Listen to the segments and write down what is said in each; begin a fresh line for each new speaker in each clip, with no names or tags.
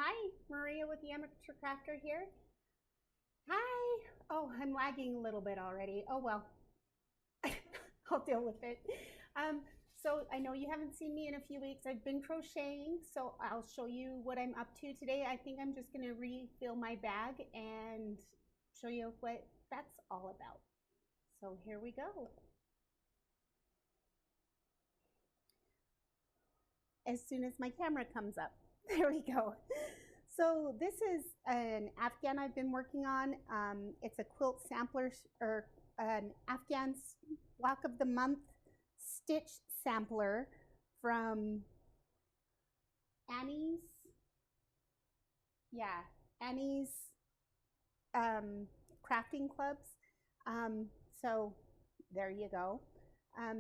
Hi, Maria with the Amateur Crafter here. Hi. Oh, I'm lagging a little bit already. Oh well, I'll deal with it. Um, so I know you haven't seen me in a few weeks. I've been crocheting, so I'll show you what I'm up to today. I think I'm just going to refill my bag and show you what that's all about. So here we go. As soon as my camera comes up. There we go. So this is an Afghan I've been working on. It's a quilt sampler or an Afghan block of the month stitch sampler from Annie's. Yeah, Annie's crafting clubs. So there you go.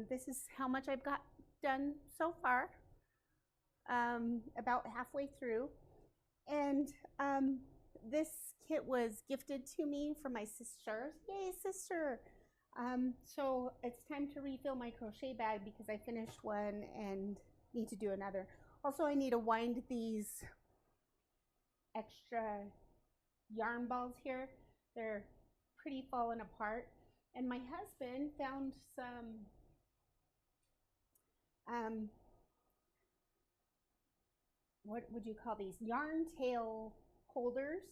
This is how much I've got done so far. About halfway through. And this kit was gifted to me from my sister. Yay, sister! So it's time to refill my crochet bag because I finished one and need to do another. Also, I need to wind these extra yarn balls here. They're pretty fallen apart. And my husband found some what would you call these? Yarn tail holders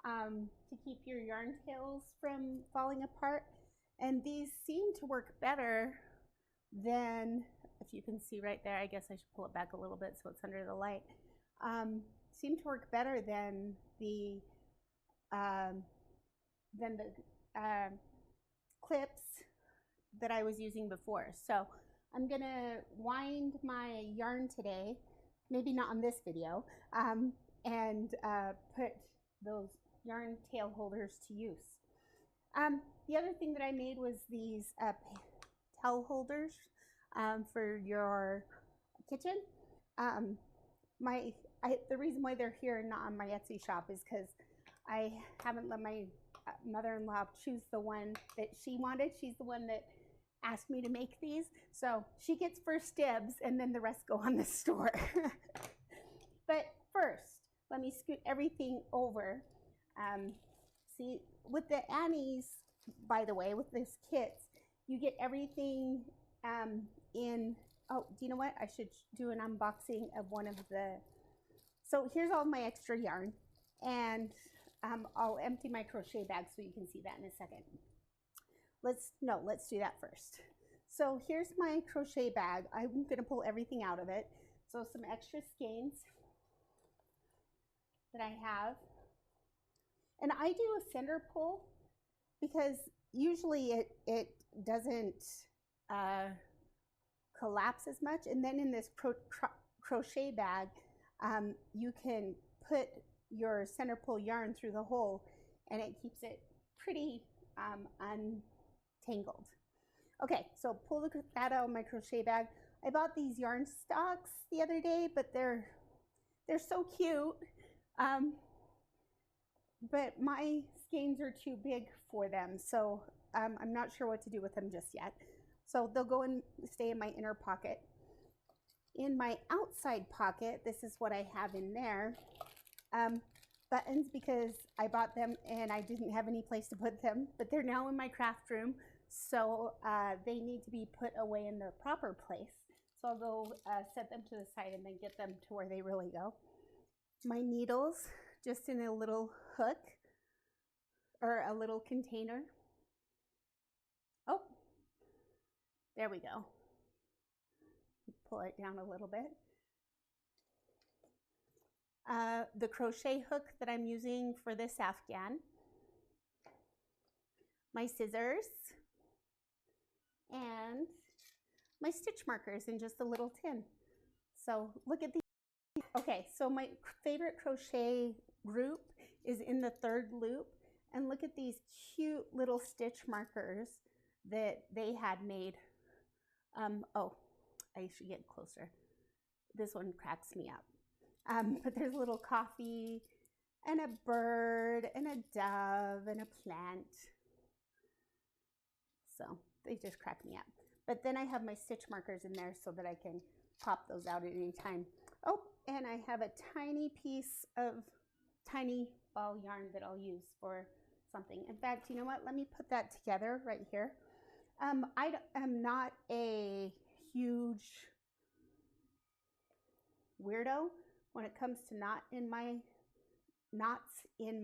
to keep your yarn tails from falling apart. And these seem to work better than, if you can see right there, I guess I should pull it back a little bit so it's under the light. Seem to work better than the clips that I was using before. So I'm gonna wind my yarn today, maybe not on this video, and put those yarn tail holders to use. The other thing that I made was these towel holders for your kitchen. The reason why they're here and not on my Etsy shop is because I haven't let my mother-in-law choose the one that she wanted. She's the one that asked me to make these. So she gets first dibs and then the rest go on the store. But first, let me scoot everything over. See, with the Annie's, by the way, with these kits, you get everything in, oh, do you know what? I should do an unboxing of one of the, so here's all my extra yarn. And I'll empty my crochet bag so you can see that in a second. Let's do that first. So here's my crochet bag. I'm gonna pull everything out of it. So some extra skeins that I have. And I do a center pull because usually it doesn't collapse as much. And then in this crochet bag, you can put your center pull yarn through the hole and it keeps it pretty untangled. Okay, so pull that out of my crochet bag. I bought these yarn stocks the other day, but they're so cute. But my skeins are too big for them, so I'm not sure what to do with them just yet. So they'll go and stay in my inner pocket. In my outside pocket, this is what I have in there. Buttons, because I bought them and I didn't have any place to put them, but they're now in my craft room, so they need to be put away in their proper place. So I'll go set them to the side and then get them to where they really go. My needles, just in a little hook or a little container. Oh, there we go. Pull it down a little bit. The crochet hook that I'm using for this Afghan. My scissors. And my stitch markers in just a little tin. So look at these. Okay, so my favorite crochet group is in the third loop. And look at these cute little stitch markers that they had made. Oh, I should get closer. This one cracks me up. But there's a little coffee and a bird and a dove and a plant. So they just crack me up. But then I have my stitch markers in there so that I can pop those out at any time. Oh, and I have a tiny piece of tiny ball yarn that I'll use for something. In fact, you know what? Let me put that together right here. I am not a huge weirdo when it comes to knots in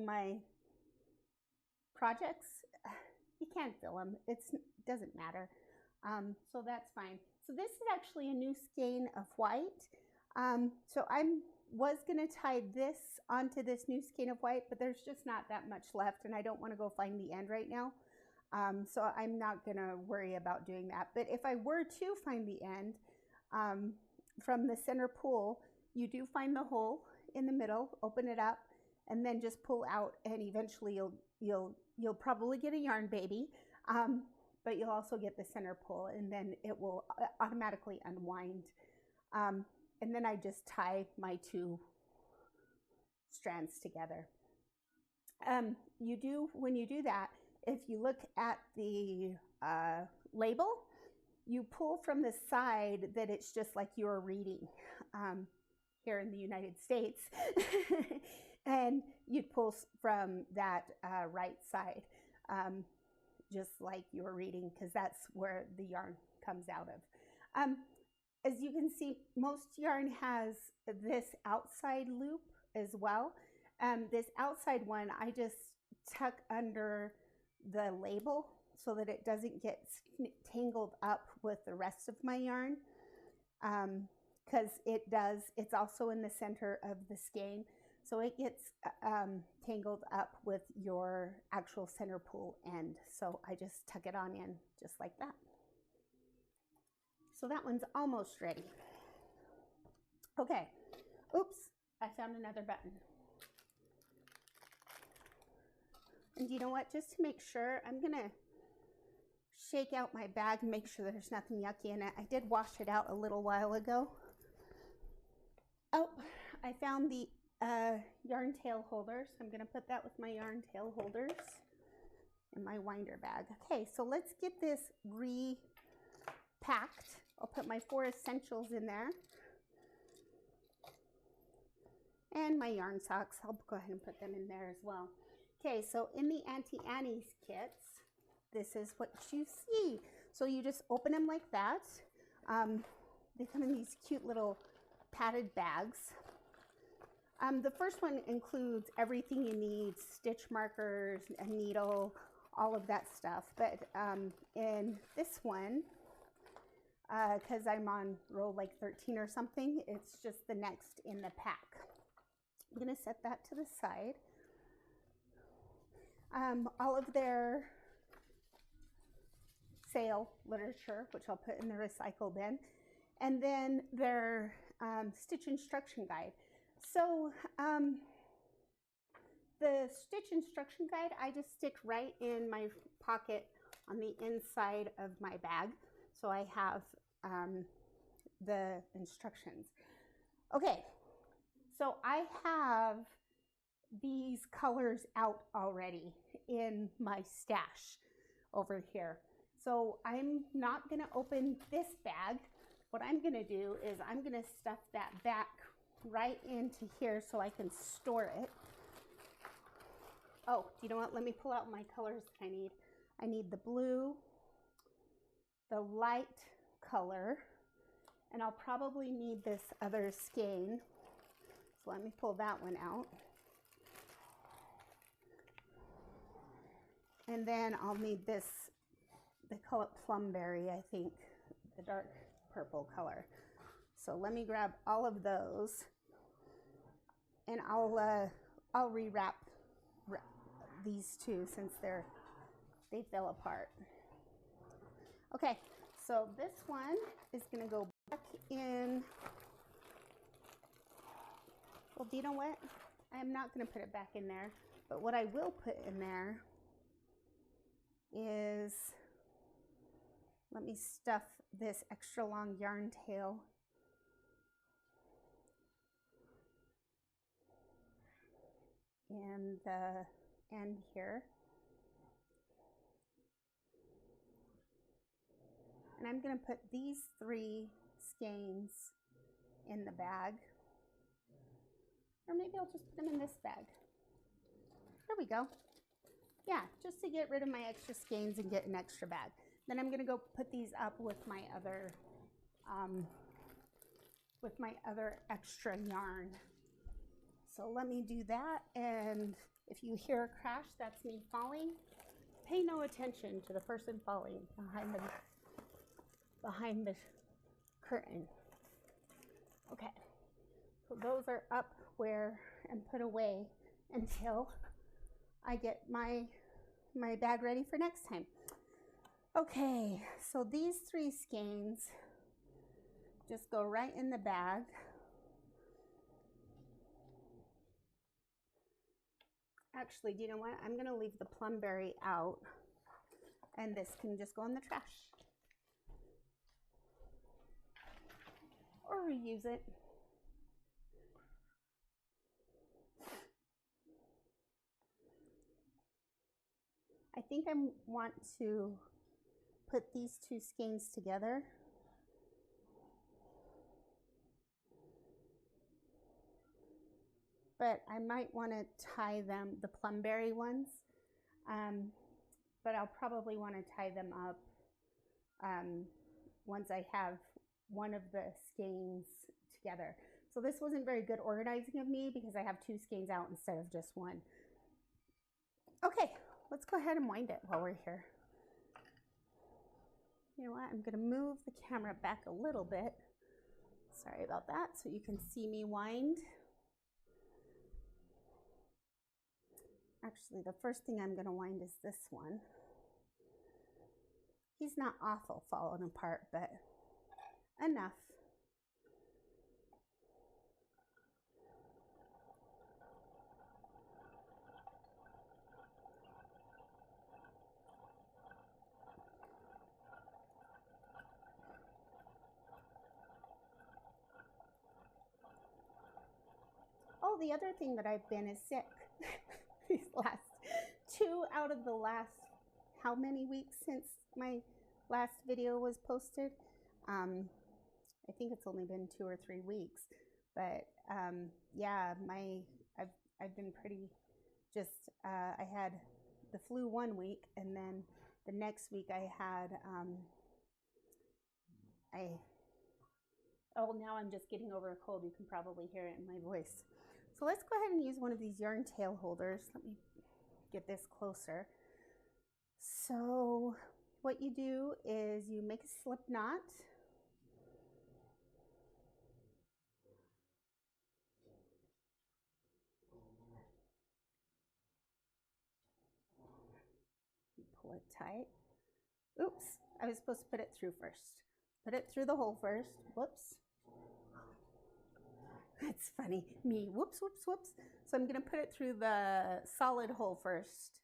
my projects. You can't fill them. It doesn't matter. So that's fine. So this is actually a new skein of white. So I was going to tie this onto this new skein of white, but there's just not that much left, and I don't want to go find the end right now. So I'm not going to worry about doing that. But if I were to find the end, from the center pull, you do find the hole in the middle, open it up, and then just pull out, and eventually you'll probably get a yarn baby, but you'll also get the center pull, and then it will automatically unwind. And then I just tie my two strands together. When you do that, if you look at the label, you pull from the side that it's just like you're reading here in the United States. And you'd pull from that right side, just like you're reading, because that's where the yarn comes out of. As you can see, most yarn has this outside loop as well. This outside one, I just tuck under the label so that it doesn't get tangled up with the rest of my yarn, because it's also in the center of the skein, so it gets tangled up with your actual center pull end. So I just tuck it on in just like that. So that one's almost ready. Okay, oops, I found another button. And you know what, just to make sure, I'm gonna shake out my bag and make sure there's nothing yucky in it. I did wash it out a little while ago. Oh, I found the yarn tail holders. I'm gonna put that with my yarn tail holders in my winder bag. Okay, so let's get this repacked. I'll put my 4 essentials in there. And my yarn socks, I'll go ahead and put them in there as well. Okay, so in the Auntie Annie's kits, this is what you see. So you just open them like that. They come in these cute little padded bags. The first one includes everything you need, stitch markers, a needle, all of that stuff. But in this one, because I'm on row like 13 or something, it's just the next in the pack. I'm going to set that to the side. All of their sale literature, which I'll put in the recycle bin, and then their stitch instruction guide. So the stitch instruction guide, I just stick right in my pocket on the inside of my bag. So I have the instructions. Okay, so I have these colors out already in my stash over here. So I'm not gonna open this bag. What I'm gonna do is I'm gonna stuff that back right into here so I can store it. Oh, you know what? Let me pull out my colors that I need. I need the blue, the light color, and I'll probably need this other skein. So let me pull that one out. And then I'll need this, they call it plumberry, I think, the dark purple color. So let me grab all of those, and I'll rewrap these two since they fell apart. Okay, so this one is gonna go back in. Well, do you know what? I'm not gonna put it back in there, but what I will put in there is, let me stuff this extra long yarn tail in the end here. And I'm going to put these 3 skeins in the bag. Or maybe I'll just put them in this bag. There we go. Yeah, just to get rid of my extra skeins and get an extra bag. Then I'm gonna go put these up with my other extra yarn. So let me do that, and if you hear a crash, that's me falling. Pay no attention to the person falling behind the curtain. Okay, so those are up where and put away until I get my bag ready for next time. Okay, so these 3 skeins just go right in the bag. Actually, do you know what? I'm gonna leave the plumberry out, and this can just go in the trash. Or reuse it. I think I want to put these 2 skeins together. But I might want to tie them, the plumberry ones, but I'll probably want to tie them up once I have one of the skeins together. So this wasn't very good organizing of me because I have 2 skeins out instead of just one. Okay, let's go ahead and wind it while we're here. You know what, I'm gonna move the camera back a little bit. Sorry about that, so you can see me wind. Actually, the first thing I'm gonna wind is this one. He's not awful falling apart, but enough. Oh, the other thing that I've been is sick. These last 2 out of the last, how many weeks since my last video was posted? I think it's only been 2 or 3 weeks, but yeah, I've been pretty just, I had the flu 1 week, and then the next week I had, oh, now I'm just getting over a cold. You can probably hear it in my voice. So let's go ahead and use one of these yarn tail holders. Let me get this closer. So what you do is you make a slip knot. You pull it tight. Oops, I was supposed to put it through first. Put it through the hole first. Whoops. That's funny. Me, whoops, whoops, whoops. So I'm gonna put it through the solid hole first.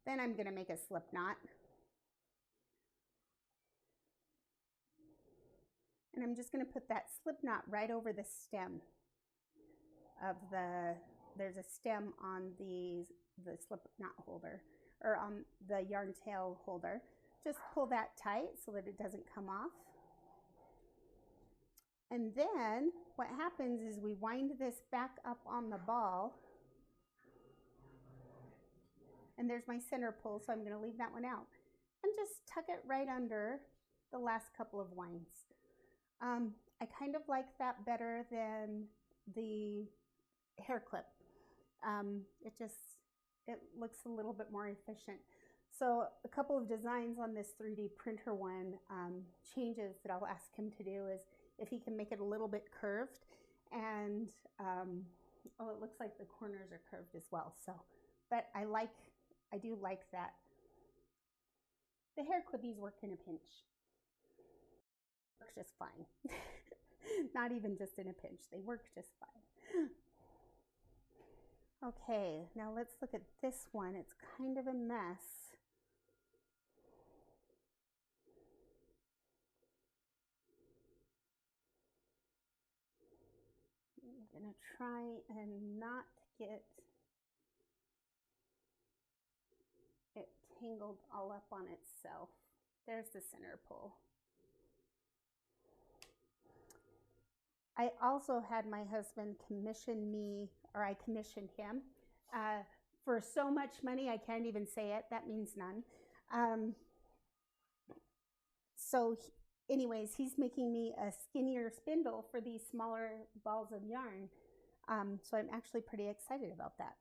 Then I'm gonna make a slip knot. And I'm just gonna put that slip knot right over the stem of there's a stem on the slip knot holder, or on the yarn tail holder. Just pull that tight so that it doesn't come off. And then what happens is we wind this back up on the ball. And there's my center pull, so I'm going to leave that one out. And just tuck it right under the last couple of winds. I kind of like that better than the hair clip. It looks a little bit more efficient. So a couple of designs on this 3D printer one, changes that I'll ask him to do is if he can make it a little bit curved, and oh, it looks like the corners are curved as well. So, but I do like that. The hair clippies work in a pinch. Works just fine. Not even just in a pinch, they work just fine. Okay, now let's look at this one. It's kind of a mess. I'm gonna try and not get it tangled all up on itself. There's the center pull. I also had my husband commission me, or I commissioned him for so much money I can't even say it. That means none. Anyways, he's making me a skinnier spindle for these smaller balls of yarn. So I'm actually pretty excited about that.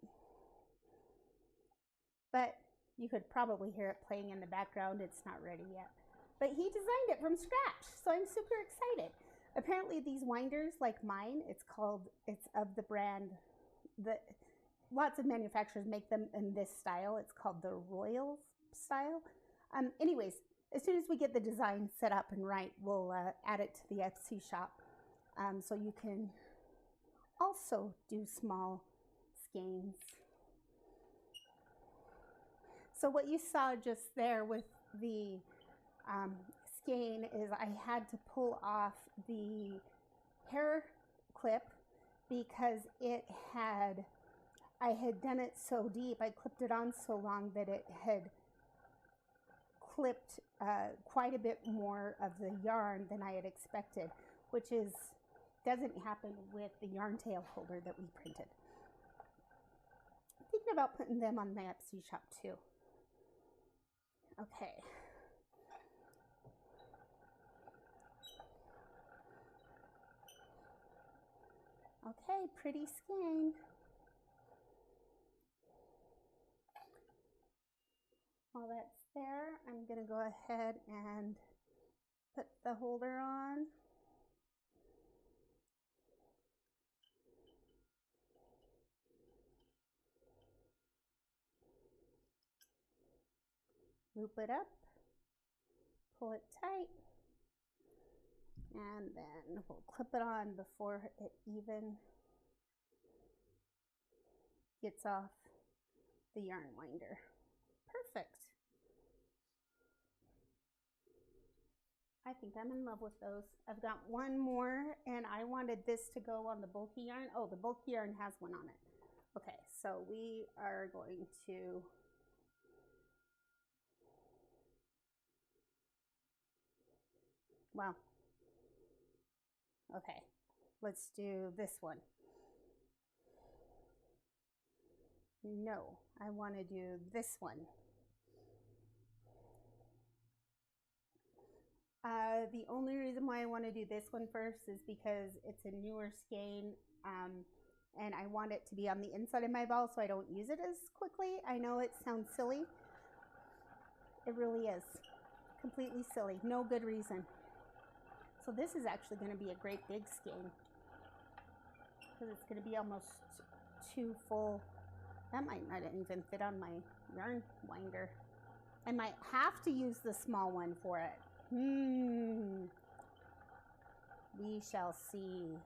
But you could probably hear it playing in the background. It's not ready yet. But he designed it from scratch, so I'm super excited. Apparently these winders, like mine, it's of the brand, lots of manufacturers make them in this style. It's called the Royal style. Anyways, as soon as we get the design set up and right, we'll add it to the Etsy shop. So you can also do small skeins. So what you saw just there with the skein is I had to pull off the hair clip because I had done it so deep, I clipped it on so long that it had clipped quite a bit more of the yarn than I had expected, which doesn't happen with the yarn tail holder that we printed. I'm thinking about putting them on my Etsy shop too. Okay. Okay, pretty skein. While that's there, I'm going to go ahead and put the holder on. Loop it up, pull it tight, and then we'll clip it on before it even gets off the yarn winder. Perfect. I think I'm in love with those. I've got one more, and I wanted this to go on the bulky yarn. Oh, the bulky yarn has one on it. Okay, so we are going to okay, let's do this one. No, I want to do this one. The only reason why I want to do this one first is because it's a newer skein, and I want it to be on the inside of my ball so I don't use it as quickly. I know it sounds silly. It really is. Completely silly. No good reason. So this is actually going to be a great big skein because it's going to be almost 2 full. That might not even fit on my yarn winder. I might have to use the small one for it. We shall see.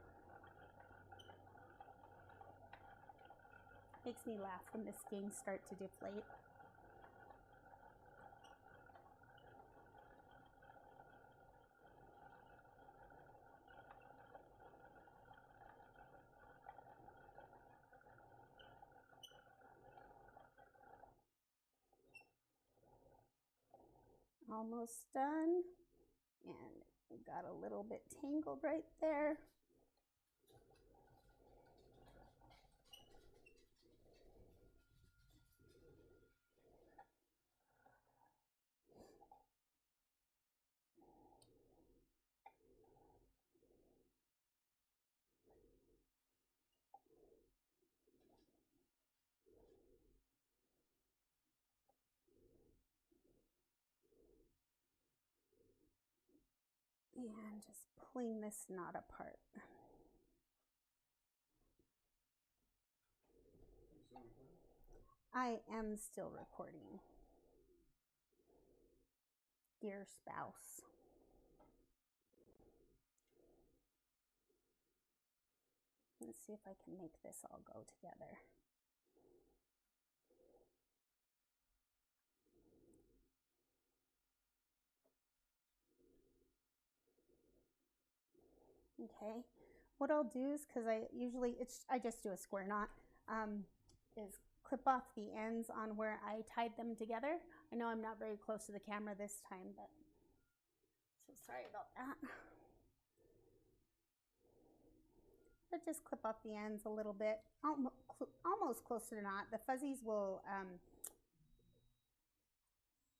Makes me laugh when the skeins start to deflate. Almost done, and we got a little bit tangled right there. And just pulling this knot apart. I am still recording. Dear spouse. Let's see if I can make this all go together. Okay, what I'll do is, because I just do a square knot, is clip off the ends on where I tied them together. I know I'm not very close to the camera this time, but so sorry about that. but just clip off the ends a little bit, almost close to the knot. The fuzzies will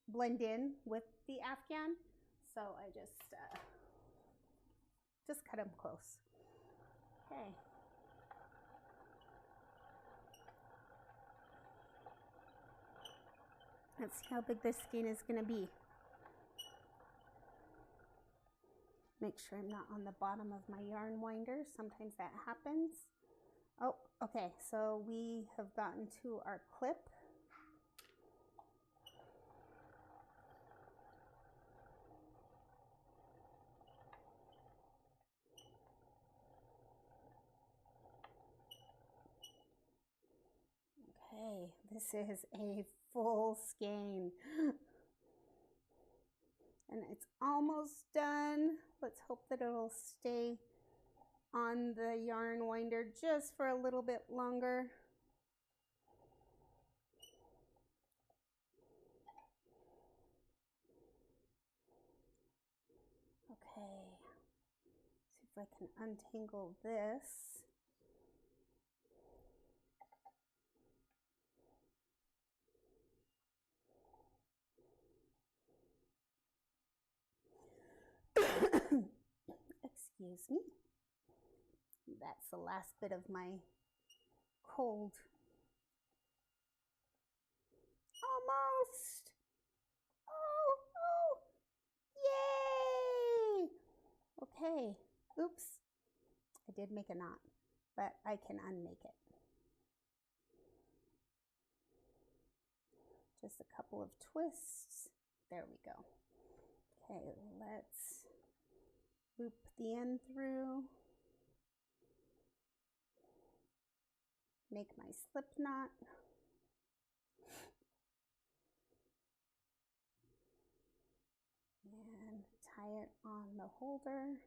blend in with the Afghan, so I just cut them close. Okay. Let's see how big this skein is going to be. Make sure I'm not on the bottom of my yarn winder. Sometimes that happens. Oh, okay, so we have gotten to our clip. Okay, this is a full skein. And it's almost done. Let's hope that it'll stay on the yarn winder just for a little bit longer. Okay, see if I can untangle this. Excuse me. That's the last bit of my cold. Almost. Oh, yay! Okay, oops. I did make a knot, but I can unmake it. Just a couple of twists. There we go. Okay, let's loop the end through. Make my slip knot. And tie it on the holder.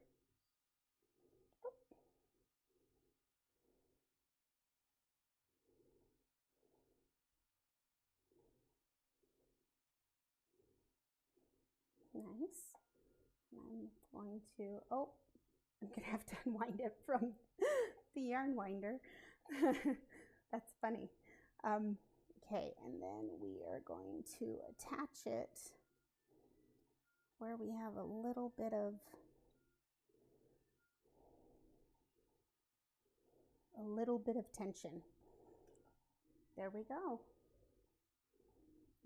Nice. I'm going to, oh, I'm going to have to unwind it from the yarn winder. That's funny. Okay, and then we are going to attach it where we have a little bit of tension. There we go.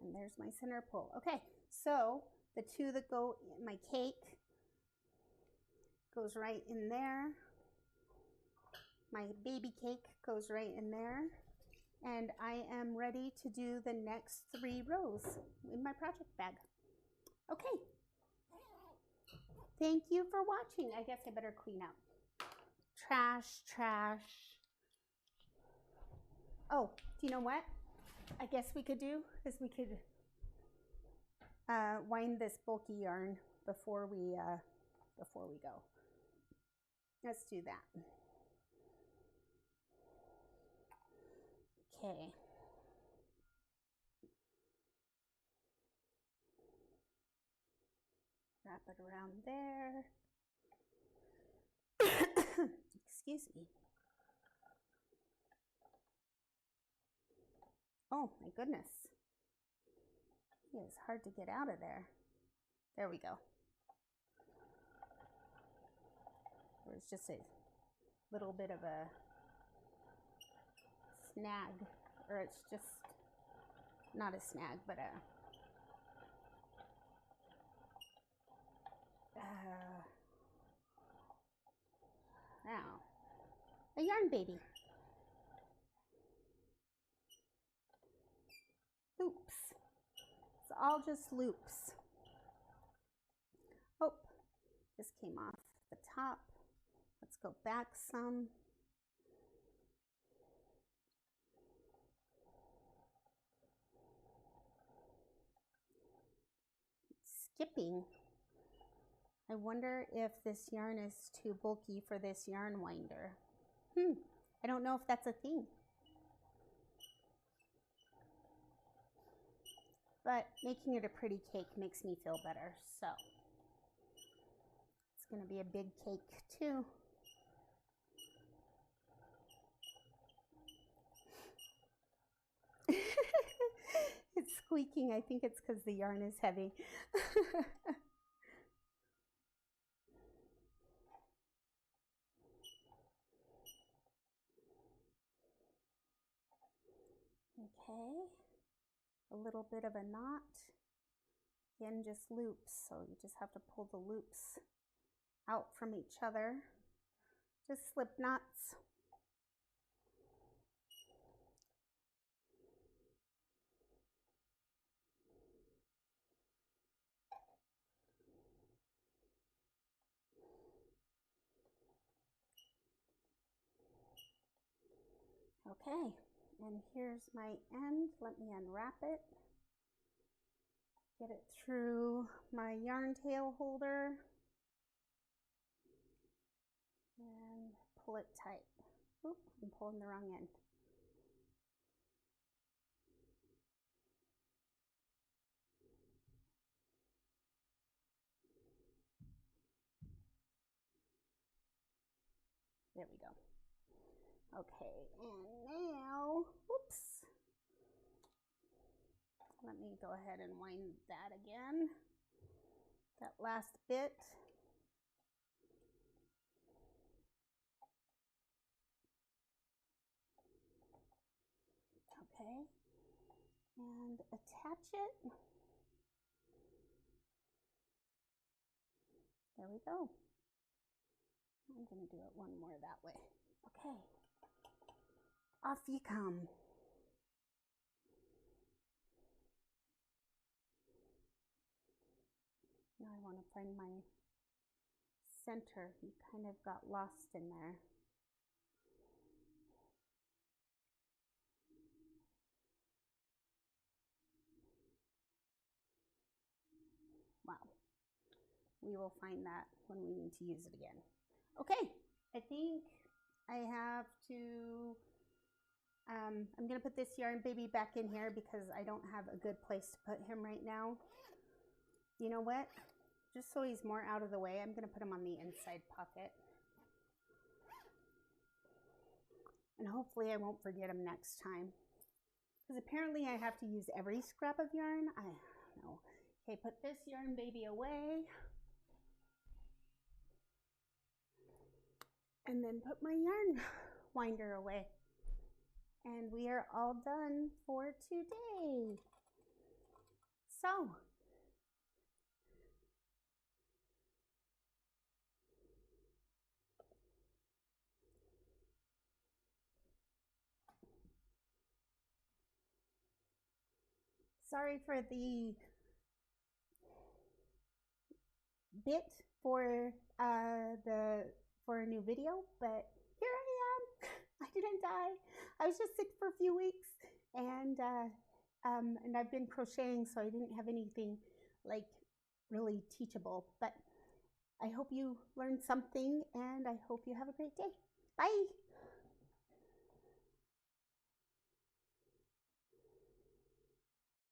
And there's my center pull. Okay, so the two that go in my cake goes right in there. My baby cake goes right in there. And I am ready to do the next 3 rows in my project bag. Okay. Thank you for watching. I guess I better clean up. Trash. Oh, do you know what? I guess we could do is we could wind this bulky yarn before we go. Let's do that. Okay. Wrap it around there. Excuse me. Oh my goodness. It is hard to get out of there. There we go. There's just a little bit of a snag, or it's just not a snag, but now a yarn baby. Loops. It's all just loops. Oh, this came off the top. Let's go back some. Skipping. I wonder if this yarn is too bulky for this yarn winder. I don't know if that's a thing. But making it a pretty cake makes me feel better, so it's going to be a big cake too. It's squeaking. I think it's because the yarn is heavy. Okay, a little bit of a knot. Again, just loops, so you just have to pull the loops out from each other. Just slip knots. Okay, and here's my end. Let me unwrap it. Get it through my yarn tail holder and pull it tight. Oop, I'm pulling the wrong end. There we go. Okay, and now, whoops. Let me go ahead and wind that again. That last bit. Okay, and attach it. There we go. I'm going to do it one more that way. Okay, off you come. Now I want to find my center. He kind of got lost in there. Wow. We will find that when we need to use it again. Okay, I think I have to, I'm going to put this yarn baby back in here because I don't have a good place to put him right now. You know what? Just so he's more out of the way, I'm going to put him on the inside pocket. And hopefully I won't forget him next time. Because apparently I have to use every scrap of yarn. I don't know. Okay, put this yarn baby away. And then put my yarn winder away. And we are all done for today. So, sorry for the bit for a new video, but here I am. I didn't die. I was just sick for a few weeks, and I've been crocheting, so I didn't have anything like really teachable. But I hope you learned something, and I hope you have a great day. Bye.